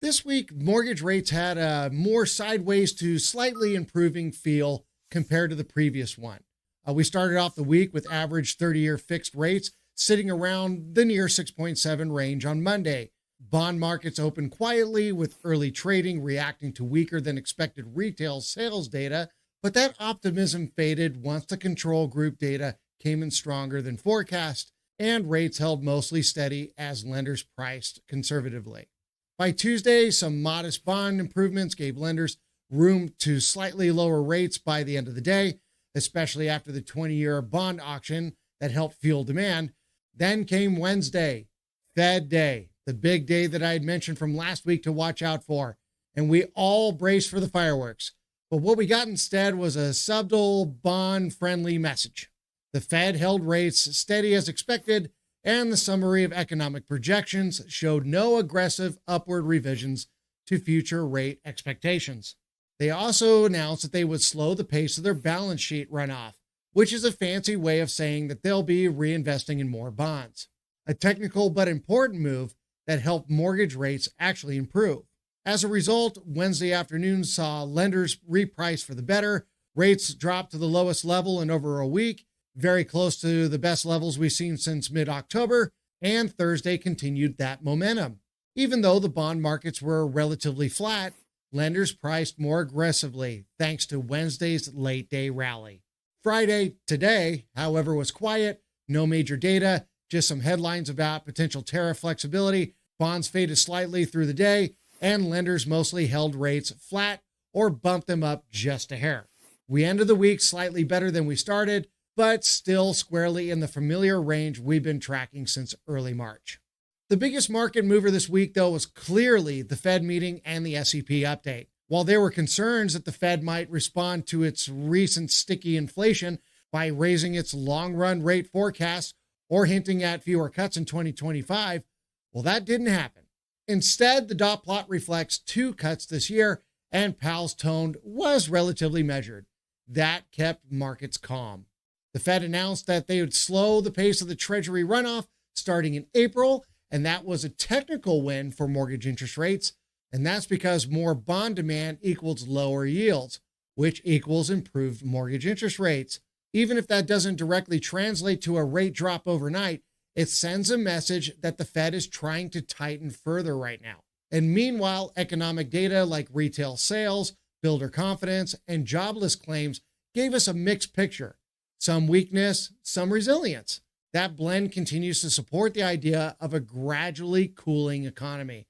This week, mortgage rates had a more sideways to slightly improving feel compared to the previous one. We started off the week with average 30-year fixed rates sitting around the near 6.7 range on Monday. Bond markets opened quietly with early trading reacting to weaker than expected retail sales data, but that optimism faded once the control group data came in stronger than forecast and rates held mostly steady as lenders priced conservatively. By Tuesday, some modest bond improvements gave lenders room to slightly lower rates by the end of the day, especially after the 20-year bond auction that helped fuel demand. Then came Wednesday, Fed Day, the big day that I had mentioned from last week to watch out for, and we all braced for the fireworks. But what we got instead was a subtle bond-friendly message. The Fed held rates steady as expected, and the summary of economic projections showed no aggressive upward revisions to future rate expectations. They also announced that they would slow the pace of their balance sheet runoff, which is a fancy way of saying that they'll be reinvesting in more bonds. A technical but important move that helped mortgage rates actually improve. As a result, Wednesday afternoon saw lenders reprice for the better. Rates dropped to the lowest level in over a week, very close to the best levels we've seen since mid-October, and Thursday continued that momentum. Even though the bond markets were relatively flat, lenders priced more aggressively thanks to Wednesday's late-day rally. Friday, today, however, was quiet, no major data, just some headlines about potential tariff flexibility. Bonds faded slightly through the day, and lenders mostly held rates flat or bumped them up just a hair. We ended the week slightly better than we started, but still squarely in the familiar range we've been tracking since early March. The biggest market mover this week, though, was clearly the Fed meeting and the SEP update. While there were concerns that the Fed might respond to its recent sticky inflation by raising its long-run rate forecast or hinting at fewer cuts in 2025, well, that didn't happen. Instead, the dot plot reflects 2 cuts this year, and Powell's tone was relatively measured. That kept markets calm. The Fed announced that they would slow the pace of the Treasury runoff starting in April, and that was a technical win for mortgage interest rates, and that's because more bond demand equals lower yields, which equals improved mortgage interest rates. Even if that doesn't directly translate to a rate drop overnight, it sends a message that the Fed is trying to tighten further right now. And meanwhile, economic data like retail sales, builder confidence, and jobless claims gave us a mixed picture. Some weakness, some resilience. That blend continues to support the idea of a gradually cooling economy.